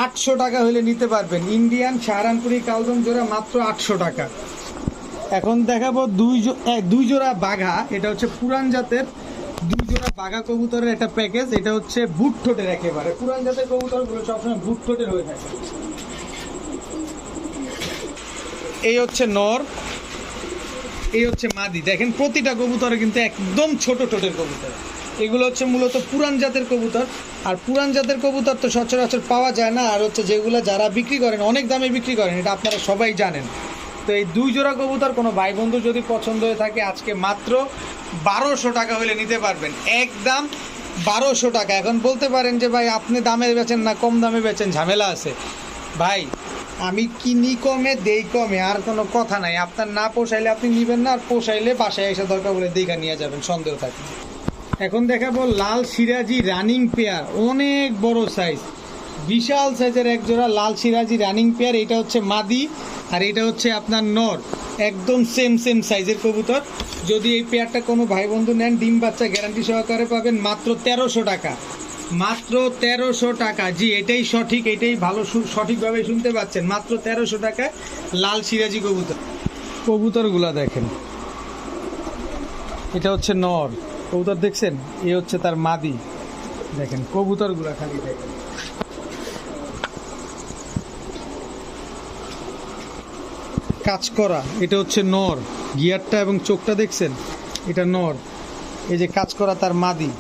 800 টাকা হলে নিতে পারবেন। ইন্ডিয়ান সাহারানপুরি কালদম জোড়া মাত্র 800 টাকা। এখন দেখাবো 2 জোড়া বাঘা। এটা হচ্ছে পুরান জাতের 2 জোড়া বাঘা কবুতরের একটা প্যাকেজ। এটা হচ্ছে বুট ঠোঁটের, একেবারে পুরান জাতের কবুতরগুলো সবসময় বুট ঠোঁটের হয়ে থাকে। এই হচ্ছে নর, এই হচ্ছে মাদি। দেখেন প্রতিটা কবুতরে কিন্তু একদম ছোট ঠোঁটের কবুতর। এগুলো হচ্ছে মূলত পুরান জাতের কবুতর, আর পুরান জাতের কবুতর তো সচরাচর পাওয়া যায় না। আর হচ্ছে যেগুলো যারা বিক্রি করেন অনেক দামে বিক্রি করেন, এটা আপনারা সবাই জানেন। তো এই 2 জোড়া কবুতর কোনো ভাই বন্ধু যদি পছন্দ হয়ে থাকে, আজকে মাত্র 1200 টাকা হলে নিতে পারবেন, একদম 1200 টাকা। এখন বলতে পারেন যে ভাই আপনি দামে বেচেন না কম দামে বেচেন, ঝামেলা আছে। ভাই আমি কিনি কমে দেই কমে, আর কোনো কথা নাই। আপনার না পোষাইলে আপনি নেবেন না, আর পোষাইলে বাসায় এসে দরকার বলে দেখা নিয়ে যাবেন, সন্দেহ থাকে। এখন দেখাবো লাল সিরাজি রানিং পেয়ার, অনেক বড় সাইজ, বিশাল সাইজের এক জোড়া লাল সিরাজি রানিং পেয়ার। এটা হচ্ছে মাদি আর এটা হচ্ছে আপনার নর, একদম সেম সাইজের কবুতর। যদি এই পেয়ারটা কোনো ভাই বন্ধু নেন, ডিম বাচ্চা গ্যারান্টি সহকারে পাবেন মাত্র 1300 টাকা, মাত্র 1300 টাকা। জি, এটাই সঠিক, এটাই ভালো, সঠিকভাবে শুনতে পাচ্ছেন, মাত্র 1300 টাকায় লাল সিরাজি কবুতর। কবুতরগুলা দেখেন, এটা হচ্ছে নর কবুতর, দেখছেন? এ হচ্ছে তার মাদি। দেখেন কবুতরগুলা খালি দেখেন। কাজ করা, এটা হচ্ছে নর, গিয়ারটা এবং চোখটা দেখছেন, এটা নর। এই যে কাজ করা তার মাদি।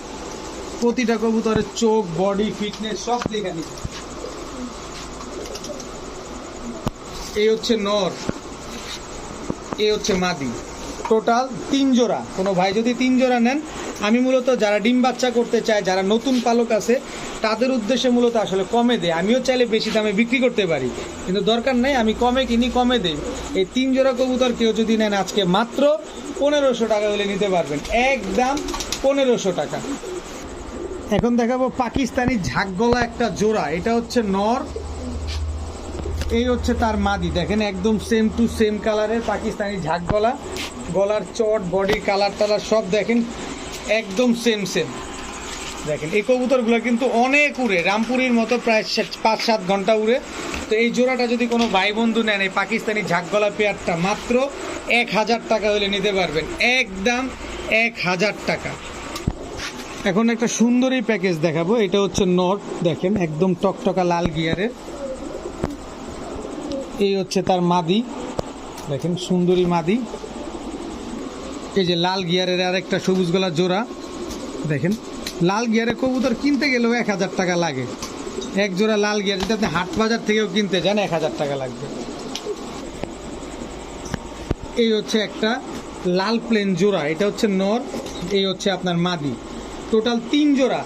প্রতিটা কবুতরের চোখ, বডি, ফিটনেস সব দেখে নিচ্ছে। এই হচ্ছে নর, এই হচ্ছে মাদি। টোটাল 3 জোড়া। কোনো ভাই যদি 3 জোড়া নেন, আমি মূলত যারা ডিম বাচ্চা করতে চায়, যারা নতুন পালক আছে, তাদের উদ্দেশ্যে মূলত আসলে কমে দেয়। আমিও চাইলে বেশি দামে বিক্রি করতে পারি, কিন্তু দরকার নেই, আমি কমে কিনি, কমে দেই। এই 3 জোড়া কবুতর কেউ যদি নেন, আজকে মাত্র 1500 টাকা হলে নিতে পারবেন, একদম 1500 টাকা। এখন দেখাবো পাকিস্তানি ঝাঁকগলা একটা জোড়া, এটা হচ্ছে নর, এই হচ্ছে তার মাদি। দেখেন একদম সেম টু সেম কালারের পাকিস্তানি ঝাঁকগলা, গলার চট, বডির কালার টালার সব দেখেন একদম সেম। দেখেন এই কবুতরগুলো কিন্তু অনেক উড়ে, রামপুরির মতো প্রায় 5-7 ঘন্টা উড়ে। তো এই জোড়াটা যদি কোনো ভাই বন্ধু নেন, এই পাকিস্তানি ঝাঁকগলা পেয়ারটা মাত্র 1000 টাকা হলে নিতে পারবেন, একদম 1000 টাকা। এখন একটা সুন্দরী প্যাকেজ দেখাবো, এটা হচ্ছে নর, দেখেন একদম টকটকা লাল গিয়ারের। এই হচ্ছে তার মাদি, দেখেন সুন্দরী মাদি। এই যে লাল গিয়ারের আর একটা সবুজ গলার জোড়া, দেখেন লাল গিয়ারের কবুতর কিনতে গেলেও 1000 টাকা লাগে। এক জোড়া লাল গিয়ার যদি আপনি হাট বাজার থেকেও কিনতে যান, 1000 টাকা লাগবে। এই হচ্ছে একটা লাল প্লেন জোড়া, এটা হচ্ছে নর, এই হচ্ছে আপনার মাদি। টোটাল 3 জোড়া।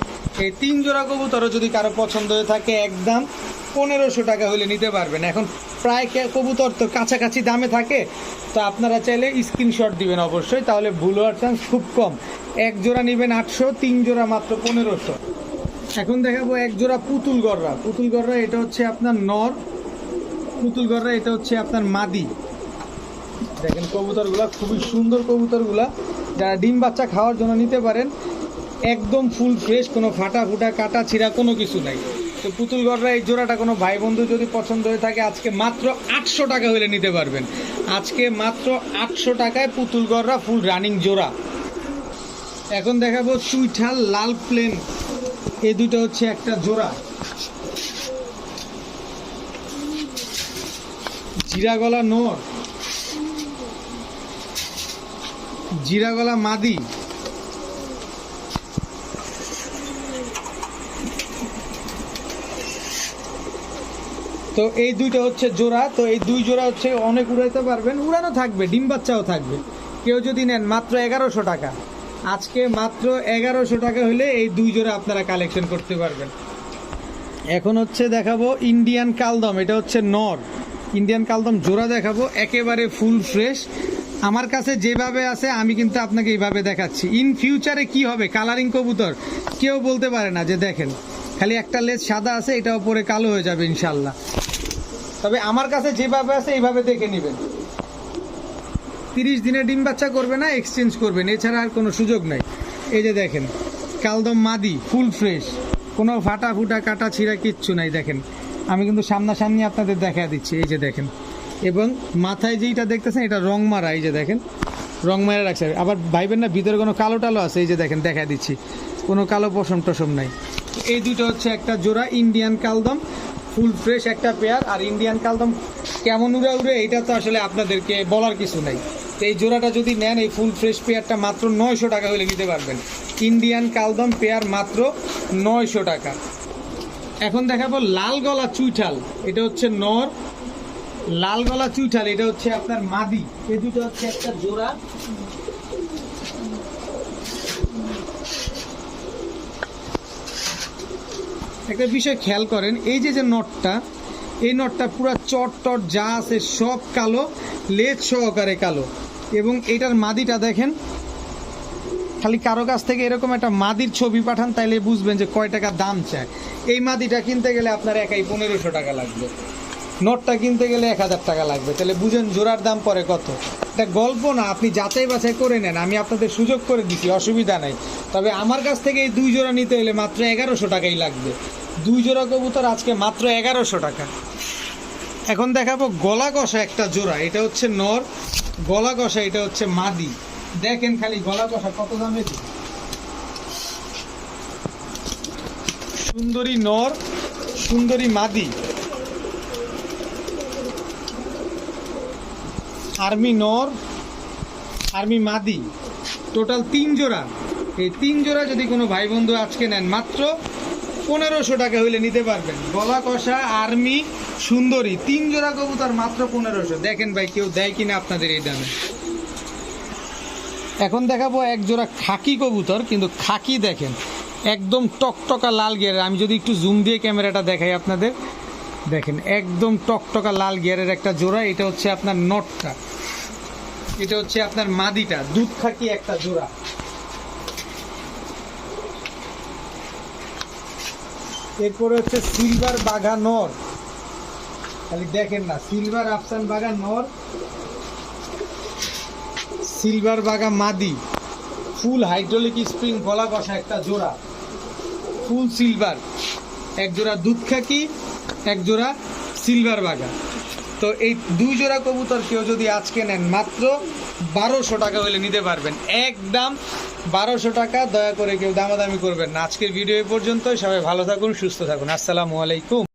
এই 3 জোড়া কবুতরও যদি কারো পছন্দ হয়ে থাকে, একদম 1500 টাকা হলে নিতে পারবেন। এখন প্রায় কবুতর তো কাছাকাছি দামে থাকে, তো আপনারা চাইলে স্ক্রিনশট দিবেন অবশ্যই, তাহলে ভুল হওয়ার চান্স খুব কম। এক জোড়া নেবেন 800, 3 জোড়া মাত্র 1500। এখন দেখাবো এক জোড়া পুতুল গররা। পুতুল গররা এটা হচ্ছে আপনার নর, পুতুল গররা এটা হচ্ছে আপনার মাদি। দেখেন কবুতরগুলা খুবই সুন্দর কবুতরগুলা, যারা ডিম বাচ্চা খাওয়ার জন্য নিতে পারেন, একদম ফুল ফ্রেশ, কোনো ফাটা ফুটা কাটা ছিঁড়া কোনো কিছু নাই। তো পুতুল গররা এই জোড়াটা কোনো ভাই বন্ধু যদি পছন্দ হয়ে থাকে, আজকে মাত্র 800 টাকা হলে নিতে পারবেন, আজকে মাত্র 800 টাকায় পুতুল গররা ফুল রানিং জোড়া। এখন দেখাবো চুইঠাল লাল প্লেন, এই দুটো হচ্ছে একটা জোড়া। জিরাগলা নর, জিরাগলা মাদি। তো এই দুইটা হচ্ছে জোড়া। তো এই 2 জোড়া হচ্ছে অনেক উড়াইতে পারবেন, উড়ানো থাকবে, ডিম বাচ্চাও থাকবে। কেউ যদি নেন মাত্র 1100 টাকা, আজকে মাত্র 1100 টাকা হলে এই 2 জোড়া আপনারা কালেকশন করতে পারবেন। এখন হচ্ছে দেখাবো ইন্ডিয়ান কালদম, এটা হচ্ছে নর, ইন্ডিয়ান কালদম জোড়া দেখাবো, একেবারে ফুল ফ্রেশ। আমার কাছে যেভাবে আছে আমি কিন্তু আপনাকে এইভাবে দেখাচ্ছি। ইন ফিউচারে কি হবে কালারিং কবুতর কেউ বলতে পারে না। যে দেখেন খালি একটা লেজ সাদা আছে, এটা উপরে কালো হয়ে যাবে ইনশাল্লাহ। তবে আমার কাছে যেভাবে আছে এইভাবে দেখে নেবেন। 30 দিনে ডিম বাচ্চা করবে না, এক্সচেঞ্জ করবেন, এছাড়া আর কোনো সুযোগ নাই। এই যে দেখেন কালদম মাদি, ফুল ফ্রেশ, কোনো ফাটা ফুটা কাটা ছিঁড়া কিচ্ছু নাই। দেখেন আমি কিন্তু সামনাসামনি আপনাদের দেখা দিচ্ছি, এই যে দেখেন। এবং মাথায় যেইটা দেখতেছেন এটা রং মারা, এই যে দেখেন রং মারা রাখছে। আবার ভাইবেন না ভিতরে কোনো কালো টালো আছে, এই যে দেখেন দেখা দিচ্ছি, কোনো কালো পশম টসম নাই। এই দুটো হচ্ছে একটা জোড়া ইন্ডিয়ান কালদম, ফুল ফ্রেশ একটা পেয়ার। আর ইন্ডিয়ান কালদম কেমন উড়ে উড়ে এটা তো আসলে আপনাদেরকে বলার কিছু নাই। তো এই জোড়াটা যদি নেন, এই ফুল ফ্রেশ পেয়ারটা মাত্র 900 টাকা হলে নিতে পারবেন। ইন্ডিয়ান কালদম পেয়ার মাত্র 900 টাকা। এখন দেখাবো লাল গলা চুইঠাল, এটা হচ্ছে নর, লাল গলা চুইঠাল এটা হচ্ছে আপনার মাদি। এই দুটো হচ্ছে একটা জোড়া। একটা বিষয় খেয়াল করেন, এই যে নটটা, এই নটটা পুরো চট টট যা আছে সব কালো, লেজ সহকারে কালো। এবং এটার মাদিটা দেখেন, খালি কারো কাছ থেকে এরকম একটা মাদির ছবি পাঠান, তাইলে বুঝবেন যে কয় টাকা দাম চায়। এই মাদিটা কিনতে গেলে আপনার একাই 1500 টাকা লাগবে, নটটা কিনতে গেলে 1000 টাকা লাগবে। তাহলে বুঝেন জোড়ার দাম পরে কত। এটা গল্প না, আপনি যাচাই বাছাই করে নেন, আমি আপনাদের সুযোগ করে দিচ্ছি, অসুবিধা নাই। তবে আমার কাছ থেকে এই 2 জোড়া নিতে হলে মাত্র 1100 টাকাই লাগবে। 2 জোড়া কবুতর আজকে মাত্র 1100 টাকা। এখন দেখাবো গলা কষা একটা জোড়া, এটা হচ্ছে নর, গলা কষা এটা হচ্ছে মাদি। দেখেন খালি গলা কষা কত দামে, সুন্দরী নর সুন্দরী মাদি, আর্মি নর আর্মি মাদি, টোটাল 3 জোড়া। এই 3 জোড়া যদি কোনো ভাই বন্ধু আজকে নেন মাত্র 1500 টাকা হইলে নিতে পারবেন। গলা কষা আর্মি সুন্দরী 3 জোড়া কবুতর মাত্র 1500। দেখেন ভাই কেউ দেয় কিনা আপনাদের এই দামে। এখন দেখাবো এক জোড়া খাকি কবুতর, কিন্তু খাকি দেখেন একদম টকটকা লাল গিয়ারের। আমি যদি একটু জুম দিয়ে ক্যামেরাটা দেখাই আপনাদের, দেখেন একদম টকটকা লাল গিয়ারের একটা জোড়া। এটা হচ্ছে আপনার নটটা, এটা হচ্ছে আপনার মাদিটা, দুধ খাকি একটা জোড়া। এরপরে হচ্ছে সিলভার বাঘা নর, খালি দেখেন না, সিলভার আফসান বাঘা নর, সিলভার বাঘা মাদি, ফুল হাইড্রোলিক স্প্রিং গলা কষা একটা জোড়া, ফুল সিলভার, এক জোড়া দুধ খাকি, এক জোড়া সিলভার বাঘা। তো এই 2 জোড়া কবুতর কেউ যদি আজকে নেন মাত্র 1200 টাকা হলে নিতে পারবেন, একদম 1200 টাকা। দয়া করে কেউ দামাদামি করবেন না। আজকের ভিডিও এ পর্যন্তই, সবাই ভালো থাকুন, সুস্থ থাকুন, আসসালামু আলাইকুম।